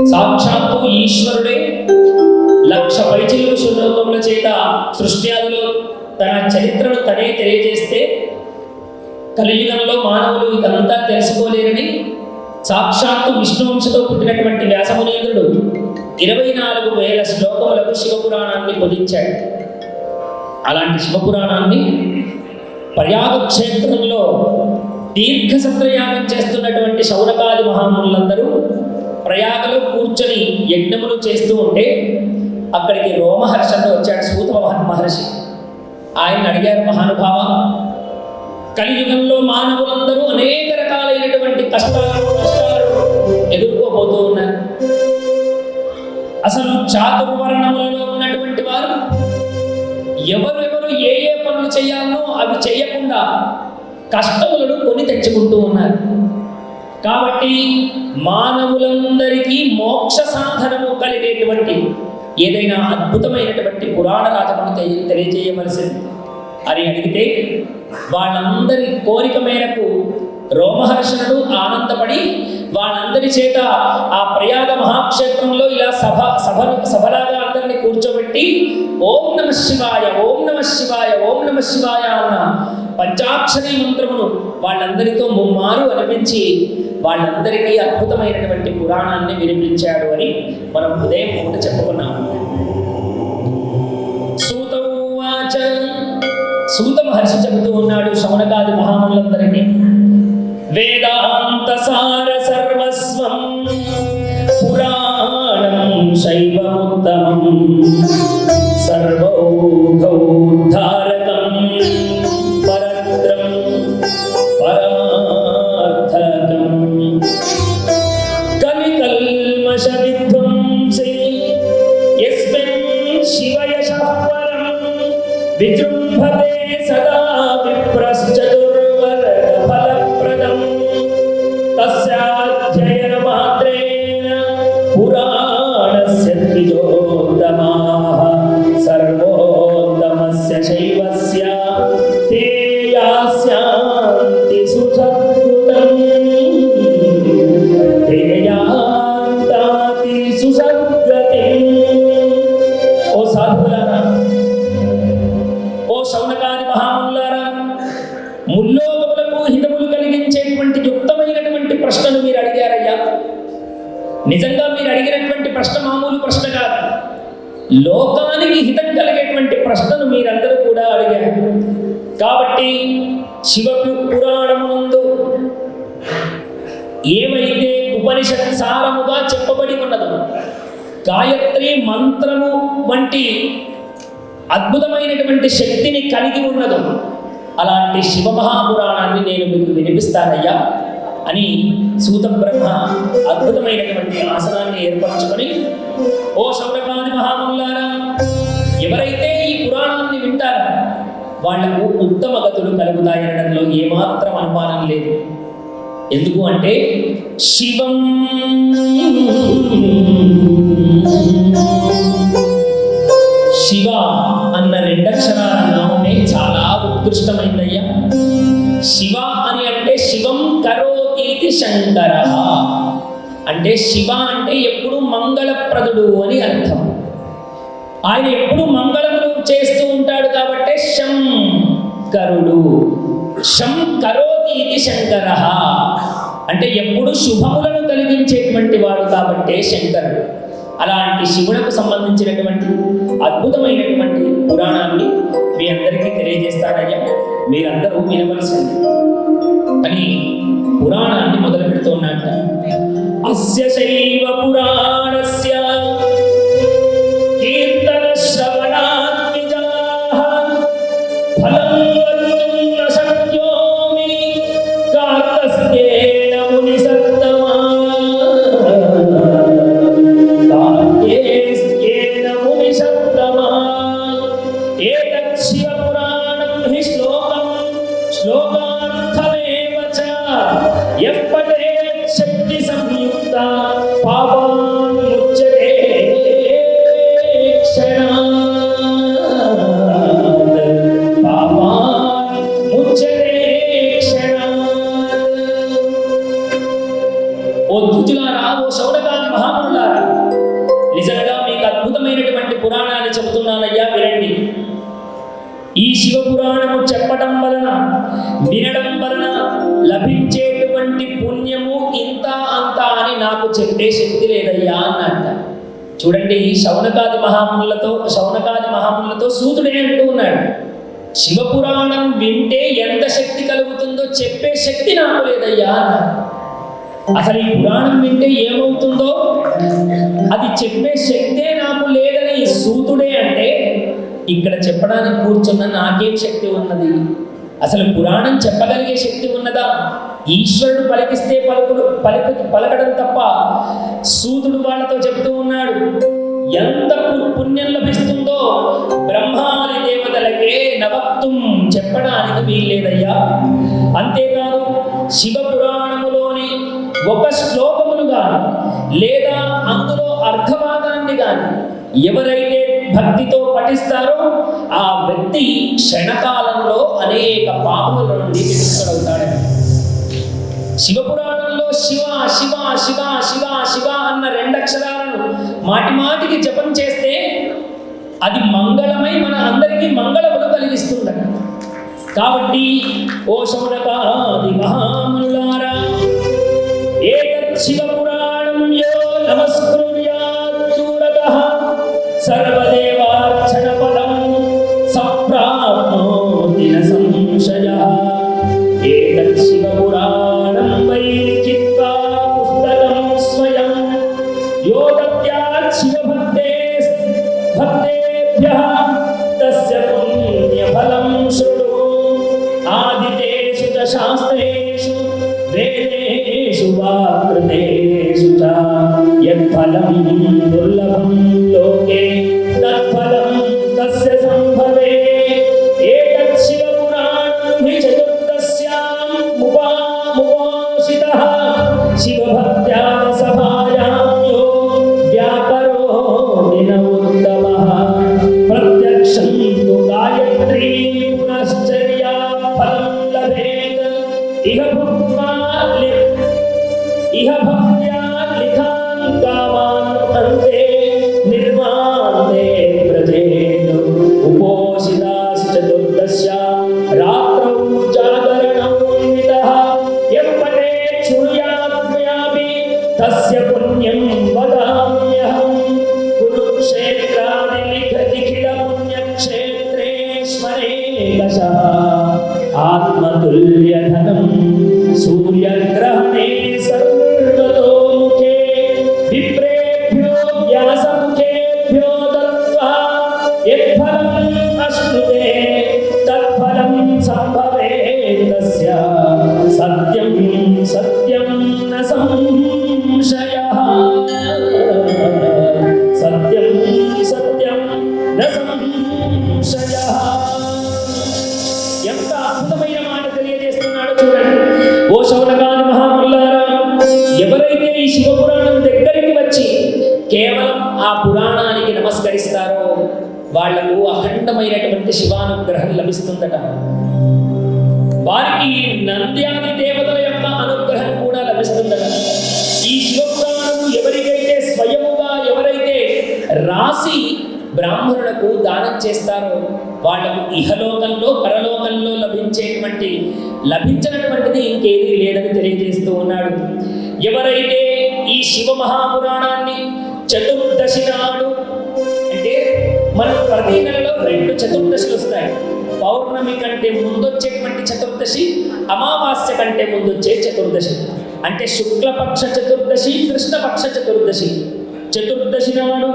సాక్షాత్తు ఈశ్వరుడే లక్ష పైచిలుకు శ్లోకముల చేత సృష్ట్యాదులు తన చరిత్రను తనే తెలియజేస్తే కలియుగంలో మానవులు ఇదంతా తెలుసుకోలేరని సాక్షాత్తు విష్ణువంశతో పుట్టినటువంటి వ్యాసమునీంద్రుడు 24,000 శ్లోకములకు శివపురాణాన్ని పొందించాడు. అలాంటి శివపురాణాన్ని ప్రయాగ క్షేత్రంలో దీర్ఘ సత్రయాగం చేస్తున్నటువంటి శౌనకాది మహామునులందరూ ప్రయాగలో కూర్చొని యజ్ఞములు చేస్తూ ఉంటే అక్కడికి రోమహర్షుడు వచ్చాడు. సూత మహర్షి ఆయన అడిగారు, మహానుభావ, కలియుగంలో మానవులందరూ అనేక రకాలైనటువంటి కష్టాలను ఎదుర్కోబోతూ ఉన్నారు. అసలు చాతుర్వర్ణములలో ఉన్నటువంటి వారు ఎవరెవరు ఏ ఏ పనులు చేయాలనో అవి చేయకుండా కష్టములను కొని తెచ్చుకుంటూ ఉన్నారు. కాబట్టి మానవులందరికీ మోక్ష సాధనము కలిగేటువంటి ఏదైనా అద్భుతమైనటువంటి పురాణ రాజమును తెలియజేయవలసింది అని అడిగితే వాళ్ళందరి కోరిక మేరకు రోమహర్షణుడు ఆనందపడి వాళ్ళందరి చేత ఆ ప్రయాగ మహాక్షేత్రంలో ఇలా సభలాగా అందరినీ కూర్చోబెట్టి ఓం నమః శివాయ, ఓం నమః శివాయ, ఓం నమః శివాయ అన్న పంచాక్షరీ మంత్రమును వాళ్ళందరితో ముమ్మారు అనిపించి వాళ్ళందరికీ అద్భుతమైనటువంటి పురాణాన్ని వినిపించాడు అని మనం ఉదయం పూట చెప్పుకున్నాము. సూత మహర్షి చెబుతూ ఉన్నాడు శౌనకాది మహాములందరికీ, వేదాంత సార సర్వస్వం పురాణం శైవముత్తమం సర్వౌఘోద్ధారకం పరత్రం పరమార్థకం కలికల్మష విధ్వంసి యస్మిన్ శివయశః పరం విజృంభతే సదా విప్రశ్చతుర్వర్గ ఫలప్రదం తస్యాధ్యయన మాత్రేణ పురాణస్య ద్విజోత్తమాః సర్వోత్తమస్య శైవస్య తే యాస్యాంతి సుసద్గుతం తే యాంతాతి సుసద్గతిం. ఓ సాధువులారా, ఓ శౌనకాది మహామునులారా, ముల్లోకములకు హితములు కలిగించేటువంటి యుక్తమైనటువంటి ప్రశ్నను మీరు అడిగారయ్యా. నిజంగా మీరు అడిగినటువంటి ప్రశ్న మామూలు ప్రశ్న కాదు, లోకానికి హితం కలిగేటువంటి ప్రశ్నను మీరందరూ కూడా అడిగారు. కాబట్టి శివ పురాణమునందు ఏమైతే ఉపనిషత్ సారముగా చెప్పబడి ఉన్నదో, గాయత్రి మంత్రము వంటి అద్భుతమైనటువంటి శక్తిని కలిగి ఉన్నదో అలాంటి శివ మహాపురాణాన్ని నేను మీకు వినిపిస్తానయ్యా అని సూత బ్రహ్మ అద్భుతమైనటువంటి ఆసనాన్ని ఏర్పరచుకొని, ఓ శౌనకాది మహాములారా, ఎవరైతే ఈ పురాణాన్ని వింటారో వాళ్లకు ఉత్తమ గతులు కలుగుతాయనడంలో ఏమాత్రం అనుమానం లేదు. ఎందుకు అంటే శివం శివ అన్న రెండక్షరాల నామమే చాలా ఉత్కృష్టమైందయ్యా. శివ అని అంటే శివం కరోతీతి శంకర అంటే శివ అంటే ఎప్పుడు మంగళప్రదుడు అని అర్థం. ఆయన ఎప్పుడు మంగళములు చేస్తూ ఉంటాడు కాబట్టి శంకరుడు. శంకరోతీతి శంకర అంటే ఎప్పుడు శుభములను కలిగించేటువంటి వాడు కాబట్టే శంకరుడు. అలాంటి శివులకు సంబంధించినటువంటి అద్భుతమైనటువంటి పురాణాన్ని మీ అందరికీ తెలియజేస్తానయ్యా, మీరందరూ వినవలసింది అని పురాణాన్ని మొదలు పెడుతున్నట్ట. అస్య శైవ పురాణస్య కీర్తన శ్రవణాత్మిజాః ఫలం వక్తుం న శక్యోమి కార్తస్యేన ముని సత్తమా కార్తస్యేన ముని సత్తమా ఏతత్ శివ పురాణం హి శ్లోకం శ్లోకార్థమేవ చ యః పఠేత్ శక్తి సంయుక్త పాపాన్ పురాణాన్ని చెబుతున్నానయ్యా వినండి. ఈ శివపురాణము చెప్పడం వలన, వినడం వలన లభించేటువంటి పుణ్యము ఇంత అంత అని నాకు చెప్పే శక్తి లేదయ్యా అన్నట్ట. చూడండి, శౌనకాది మహామునులతో సూతుడే అంటూ ఉన్నాడు, శివపురాణం వింటే ఎంత శక్తి కలుగుతుందో చెప్పే శక్తి నాకు లేదయ్యా అన్నాడు. అసలు ఈ పురాణం వింటే ఏమవుతుందో అది చెప్పే శక్తే నాకు లేదని సూతుడే అంటే, ఇక్కడ చెప్పడానికి కూర్చున్న నాకేం శక్తి ఉన్నది? అసలు పురాణం చెప్పగలిగే శక్తి ఉన్నదా? ఈశ్వరుడు పలికిస్తే పలకడం తప్ప. సూతుడు వాళ్ళతో చెబుతూ ఉన్నాడు, ఎంత పుణ్యం లభిస్తుందో బ్రహ్మాది దేవతలకే నవక్తుం చెప్పడానికి వీల్లేదయ్యా. అంతేకాదు, శివపురాణములోని ఒక శ్లోకమును గాని లేదా అందులో అర్ధభాగాన్ని గాని ఎవరైతే భక్తితో పఠిస్తారో ఆ వ్యక్తి క్షణకాలంలో అనేక పాపముల నుండి విముక్తుడవుతాడు. శివపురాణంలో శివ శివ శివ శివ శివ అన్న 2 అక్షరాలను మాటి మాటికి జపం చేస్తే అది మంగళమై మన అందరికీ మంగళములు కలిగిస్తుందట. కాబట్టి ఓ శౌనకాది మహామునులారా, ఏతత్ శివపురాణం యో నమస్కృర్యాత్ దూరతః సర్వదేవార్చన పదం సంప్రాప్నోతి న సంశయః. ఏతత్ శివపురాణం వై లిఖిత్వా పుస్తకం స్వయం యో దద్యాత్ శివభక్తేభ్యః తస్య పుణ్యఫలం శృణు. ఆదితేషు చ శాస్త్రేషు వేదేషు వా కృతేషు చ యత్ఫలం దుర్లభం లోకే తత్ఫలం తస్య సంభవే. ఏతత్ శివపురాణం హి చతుర్దశ్యాం ముపాసితః శివభక్త్యా సభాయాం యో వ్యాకరోతి న ఉత్తమః. ప్రత్యక్షం తు గాయత్రీ పునశ్చర్యా ఫలం లభేత్. ఇహ భక్త్యా లిఖాన్ కామాన్ అంతే నిర్మాణే వ్రజేత్. ఉపోసితాస్ చతుర్దశ్యాం రాత్రౌ జాగరణోన్వితః యః పఠేత్ శృణుయాత్మయాపి తస్య పుణ్యం వదామ్యహం. కురుక్షేత్రాది లిఖిల పుణ్యక్షేత్రేష్వనేకశః ఆత్మతుల్యధనం సూర్యగ్రహణే సర్వతోముఖే విప్రేభ్యో వ్యాసముఖేభ్యో దత్వా యత్ఫలం అశ్నుతే తత్ఫలం సంభవేత్. తస్య సత్యం సత్యం న సంశయః. సత్యం సత్యం న సంశయః. ఎంత అద్భుతమైన మాట తెలియజేస్తున్నాడు చూడండి. ఓ శౌనకాది మహామునులారా, ఎవరైతే ఈ శివపురాణం దగ్గరికి వచ్చి కేవలం ఆ పురాణానికి నమస్కరిస్తారో వాళ్లకు అఖండమైనటువంటి శివానుగ్రహం లభిస్తుందట. వారికి నంద్యాది దేవతల యొక్క అనుగ్రహం కూడా లభిస్తుందట. ఈ శివపురాణం ఎవరికైతే స్వయముగా ఎవరైతే రాసి బ్రాహ్మణులకు దానం చేస్తారో వాళ్లకు ఇహలోకంలో పరలోకంలో లభించినటువంటిది ఇంకేదీ లేదని తెలియజేస్తూ ఉన్నాడు. ఎవరైతే ఈ శివ మహాపురాణాన్ని చతుర్దశి నాడు, అంటే మనకు ప్రతి నెలలో 2 చతుర్దశులు వస్తాయి. పౌర్ణమి కంటే ముందొచ్చేటువంటి చతుర్దశి, అమావాస్య కంటే ముందొచ్చే చతుర్దశి. అంటే శుక్లపక్ష చతుర్దశి, కృష్ణపక్ష చతుర్దశి. చతుర్దశి నాడు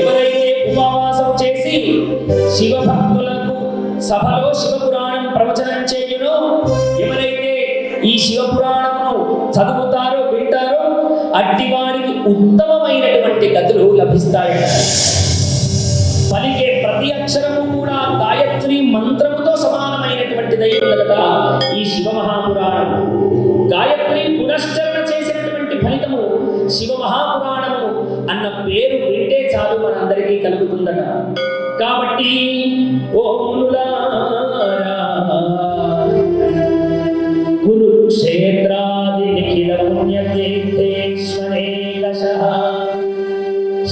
ఎవరైతే ఉపవాసం చేసి శివభక్తులకు సభలో శివపురాణం ప్రవచనం చేయునో, ఎవరైతే ఈ శివపురాణమును చదువుతారో వింటారో అట్టి వారికి ఉత్తమమైనటువంటి గతులు లభిస్తాయి. పలికే ప్రతి అక్షరము కూడా గాయత్రి మంత్రముతో సమానమైనటువంటిదై ఉన్నదట ఈ శివ మహాపురాణం. గాయత్రి పునశ్చరణ చేసినటువంటి ఫలితము శివ మహాపురాణము అన్న పేరు వింటే చాలు మనందరికీ కలుగుతుందట. కాబట్టి ఓ మునులారా, కురుక్షేత్రాది నిఖిల పుణ్యతీర్థేశ్వరేకశః.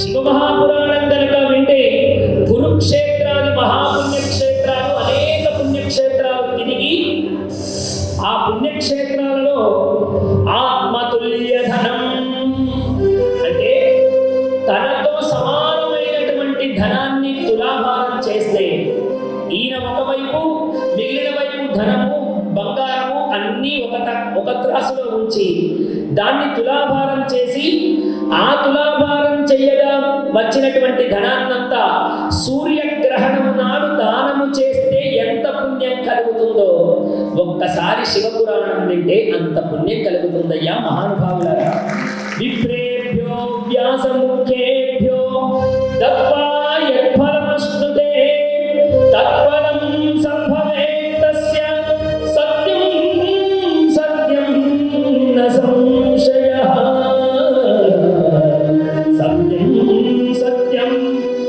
శివ మహాపురాణం కనుక వింటే ధనురాశిలో ఉంచి దాన్ని తులాభారం చేసి ఆ తులాభారం చెయ్యగా వచ్చినటువంటి ధనాన్నంతా సూర్యగ్రహణం నాడు దానము చేస్తే ఎంత పుణ్యం కలుగుతుందో ఒక్కసారి శివపురాణం వింటే అంత పుణ్యం కలుగుతుందయ్యా మహానుభావులారా. విప్రేభ్యో వ్యాసముఖ్యేభ్యో దత్వా యత్ఫలమశ్నుతే తత్ఫలం సంభవేత్ తస్య సత్యం సత్యం న సంశయః సత్యం సత్యం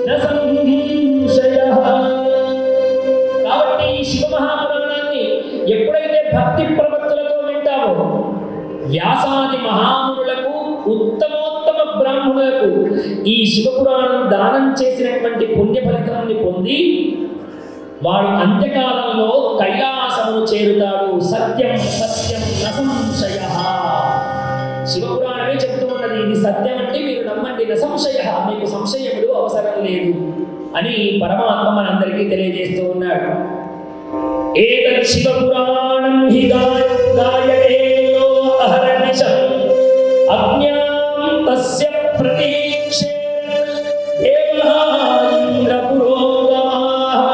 న సంశయః. కాబట్టి ఈ శివ మహాపురాణాన్ని ఎప్పుడైతే భక్తి ప్రవృత్తులతో వింటామో వ్యాసాది మహామునులకు ఉత్తమోత్తమ బ్రాహ్మణులకు ఈ శివపురాణం దానం చేసినటువంటి పుణ్య ఫలితాన్ని పొంది వాడు అంత్యకాలంలో కైలాసమును చేరుతాడు. సత్యం సత్యం న సంశయః. శివపురాణమే చెప్తూ ఉన్నది ఇది సత్యం అంటే మీరు నమ్మండి, న సంశయః మీకు సంశయములు అవసరం లేదు అని పరమాత్మ మనందరికీ తెలియజేస్తూ ఉన్నాడు. ఏతత్ శివపురాణం హి గాయతే యో అహర్నిశం అజ్ఞాం తస్య ప్రతీక్షేరన్ దేవః ఇంద్రపురోగమాః.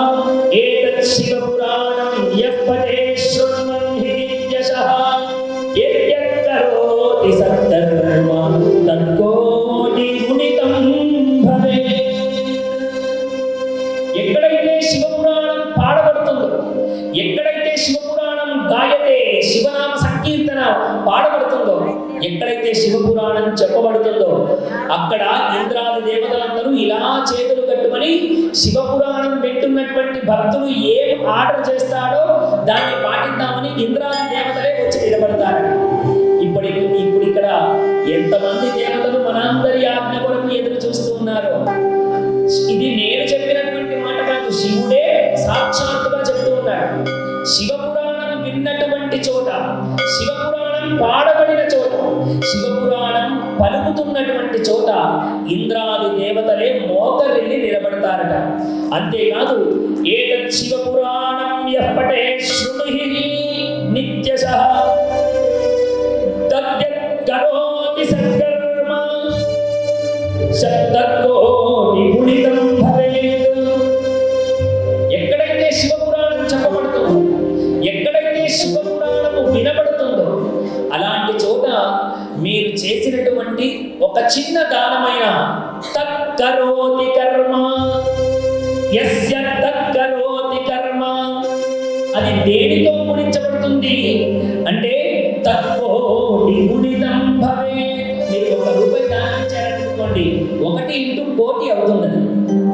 ఏతత్ శివపురాణం యః పఠే శృణ్వన్ హి నిత్యశః యద్యత్ కరోతి సత్కర్మ తత్కోటి గుణితం భవేత్. ఎక్కడైతే శివపురాణం పాడబడుతుందో, ఎక్కడైతే శివపురాణం గాయతే శివనామ సంకీర్తన పాడబడుతుందో, ఎక్కడైతే శివపురాణం చెప్పబడుతుందో అక్కడ ఇంద్రాది దేవతలందరూ ఇలా చేతులు కట్టుకొని శివపురాణం వింటున్నటువంటి భక్తుడు ఏం ఆర్డర్ చేస్తాడో దాన్ని పాటిద్దామని ఇంద్రాది దేవతలే వచ్చి నిలబడతారు. ఇప్పుడు ఇక్కడ ఎంతమంది దేవతలు మనందరి ఆజ్ఞ కొరకు ఎదురు చూస్తూ ఉన్నారో. ఇది నేను చెప్పినటువంటి మాట కాదు, శివుడే సాక్షాత్తుగా చెప్తూ ఉన్నాడు. శివపురాణం విన్నటువంటి చోట, శివపురాణం పాడబడిన చోట, శివపురాణం పలుకుతున్నటువంటి చోట ఇంద్రాది దేవతలే మోకరిల్లి నిలబడతారట. అంతేకాదు ఏతత్ శివపురాణం యః పఠే శృణుహి నిత్యశః తద్యత్ కరోతి సత్కర్మ తత్కోటి గుణితం భవేత్. ఎక్కడైతే శివపురాణం చెప్పబడుతుందో, ఎక్కడైతే శివపురాణము వినబడుతుందో అలాంటి చోట మీరు చేసినటువంటి ఒక చిన్న దానమైన తత్కరోతి కర్మ, యస్య తత్కరోతి కర్మ అది దేనితో గుణించబడుతుంది అంటే తత్కోటి గుణితం భవేత్. మీరు 1 రూపాయి దానం ఇచ్చారనుకోండి, 1 ఇంటూ కోటి అవుతున్నది.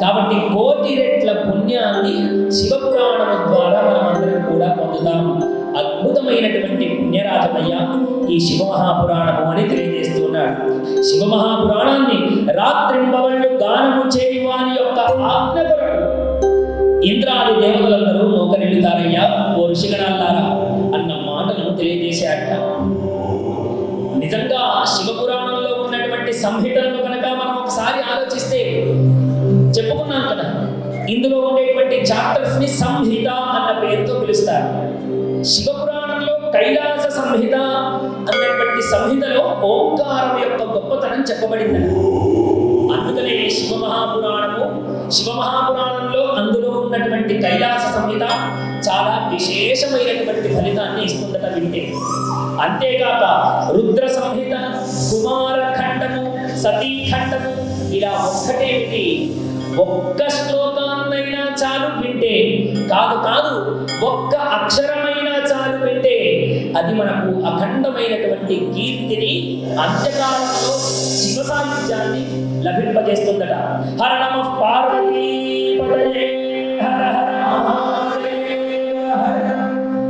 కాబట్టి కోటి రెట్ల పుణ్యాన్ని శివపురాణము ద్వారా మనం అందరం కూడా పొందుతాము. అద్భుతమైనటువంటి పుణ్యరాజమయ్య ఈ శివమహాపురాణము అని తెలియజేస్తున్నాడు. శివమహాపురాణాన్ని రాత్రింబవళ్ళు గానము చేయు వారి యొక్క ఆజ్ఞ కొరకు ఇంద్రాది దేవతలందరూ మోకరిల్లుతారయ్యా ఓ ఋషిగణాలారా అన్న మాటలను తెలియజేశాట. నిజంగా శివపురాణంలో ఉన్నటువంటి సంహితలను కనుక మనం ఒకసారి ఆలోచిస్తే, చెప్పుకున్నాం కదా ఇందులో ఉండేటువంటి చాప్టర్స్ ని సంహిత అన్న పేరుతో పిలుస్తారు. శివపురాణంలో కైలాస సంహిత అన్నటువంటి సంహితలో ఓంకారం యొక్క గొప్పతనం చెప్పబడిందని. అందుకనే శివమహాపురాణంలో అందులో ఉన్నటువంటి కైలాస సంహిత చాలా విశేషమైనటువంటి ఫలితాన్ని ఇస్తుందట వింటే. అంతేకాక రుద్ర సంహిత, కుమారఖండము, సతీఖండము ఇలా ఒక్కటేమిటి, ఒక్క శ్లోకాన్నైనా చాలు వింటే, కాదు ఒక్క అక్షరమైనా చాలు వింటే అది మనకు అఖండమైనటువంటి కీర్తిని, అంత్యకాలంలో శివ సాహిత్యాన్ని లభింపజేస్తుందట. హర నమః పార్వతీ పతయే